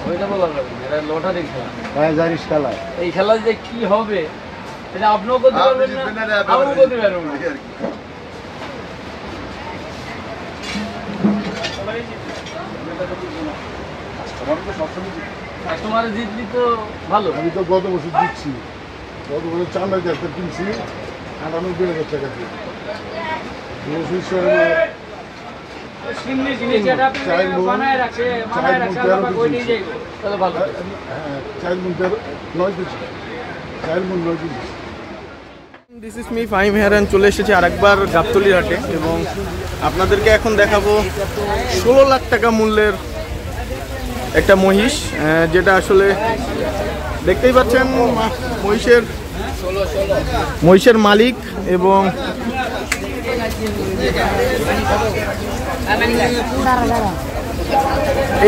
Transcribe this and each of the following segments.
ওইটা বলা যাবে না, এটা লটারি খেলা। হ্যাঁ জানিস খেলা, এই খেলা যে কি হবে এটা আপনিও করতে পারবেন না, আমিও করতে পারবো না। কাস্টমারে জিতলি তো ভালো। আমি তো গত বছর দিচ্ছি, গত বছর 4,000 একটা কিনছি 98,000 টাকা দিয়ে। দিস ইজ মি ফাহিম হেরান, চলে এসেছি আরেকবার গাবতলীর হাটে এবং আপনাদেরকে এখন দেখাবো 16 লাখ টাকা মূল্যের একটা মহিষ, যেটা আসলে দেখতেই পাচ্ছেন মহিষের মালিক এবং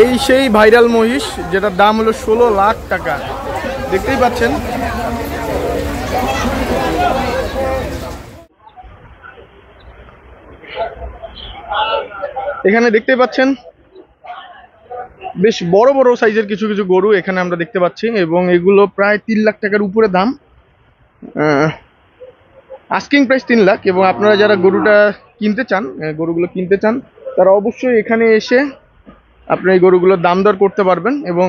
এই সেই ভাইরাল মহিষ যেটার দাম হলো 16 লাখ টাকা। দেখতেই পাচ্ছেন এখানে দেখতে পাচ্ছেন বেশ বড় বড় সাইজের কিছু কিছু গরু এখানে আমরা দেখতে পাচ্ছি এবং এগুলো প্রায় 3 লাখ টাকার উপরে দাম, আস্কিং প্রাইস 3 লাখ। এবং আপনারা যারা গরুটা কিনতে চান, গরুগুলো কিনতে চান, তারা অবশ্যই এখানে এসে আপনি এই গরুগুলোর দাম দর করতে পারবেন। এবং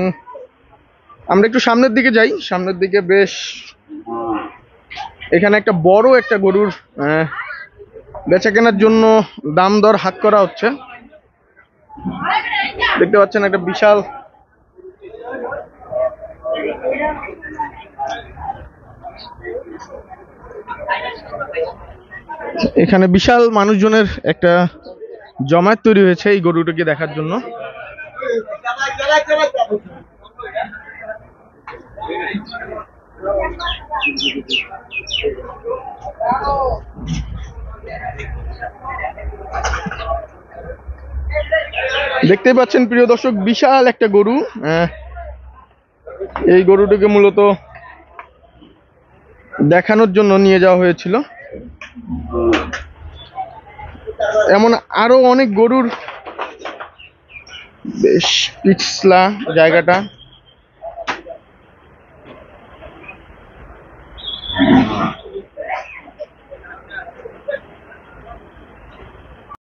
আমরা একটু সামনের দিকে যাই, সামনের দিকে বেশ এখানে একটা বড় একটা গরুর বেচা কেনার জন্য দাম দর হাত করা হচ্ছে। দেখতে পাচ্ছেন একটা বিশাল এখানে বিশাল মানুষজনের একটা জমায়েত তৈরি হয়েছে এই গরুটাকে দেখার জন্য। দেখতেই পাচ্ছেন প্রিয় দর্শক, বিশাল একটা গরু। এই গরুটাকে মূলত দেখানোর জন্য নিয়ে যাওয়া হয়েছিল। এমন আরো অনেক গরুর বেশ পিছলা জায়গাটা।